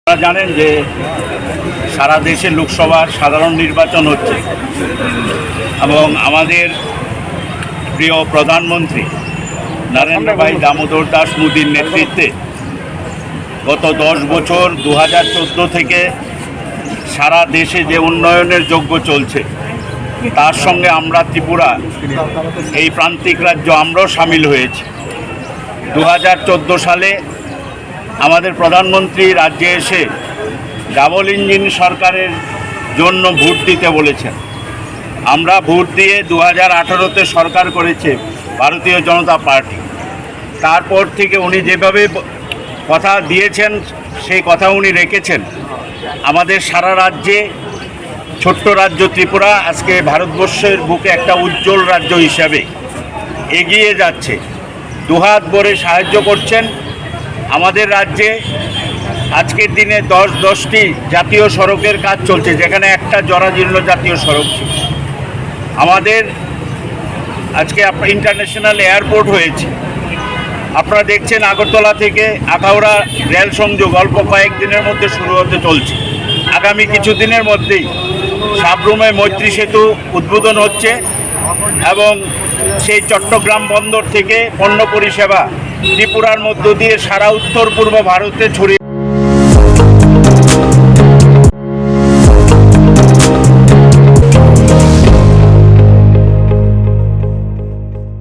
আপনারা জানেন যে সারা দেশে লোকসভার সাধারণ নির্বাচন হচ্ছে এবং আমাদের প্রিয় প্রধানমন্ত্রী নরেন্দ্র ভাই দামোদর দাস মোদীর নেতৃত্বে গত 10 বছর 2014 থেকে সারা দেশে যে উন্নয়নের যজ্ঞ চলছে তার সঙ্গে আমরা ত্রিপুরা এই প্রান্তিক রাজ্য আমরাও সামিল হয়েছি। 2014 সালে আমাদের প্রধানমন্ত্রী রাজ্যে এসে ডাবল ইঞ্জিন সরকারের জন্য ভোট দিতে বলেছেন। আমরা ভোট দিয়ে 2018-তে সরকার করেছে ভারতীয় জনতা পার্টি। তারপর থেকে উনি যেভাবে কথা দিয়েছেন সেই কথা উনি রেখেছেন। আমাদের সারা রাজ্যে ছোট্ট রাজ্য ত্রিপুরা আজকে ভারতবর্ষের বুকে একটা উজ্জ্বল রাজ্য হিসাবে এগিয়ে যাচ্ছে, দুহাত ভরে সাহায্য করছেন। আমাদের রাজ্যে আজকের দিনে 10টি জাতীয় সড়কের কাজ চলছে, যেখানে একটা জরাজীর্ণ জাতীয় সড়ক ছিল। আমাদের আজকে ইন্টারন্যাশনাল এয়ারপোর্ট হয়েছে। আপনারা দেখছেন আগরতলা থেকে আখাউড়া রেল সংযোগ অল্প কয়েকদিনের মধ্যে শুরু হতে চলছে। আগামী কিছুদিনের মধ্যেই সাবরুমে মৈত্রী সেতু উদ্বোধন হচ্ছে এবং সেই চট্টগ্রাম বন্দর থেকে পণ্য পরিষেবা ত্রিপুরার মধ্য দিয়ে সারা উত্তর পূর্ব ভারতে ছড়িয়ে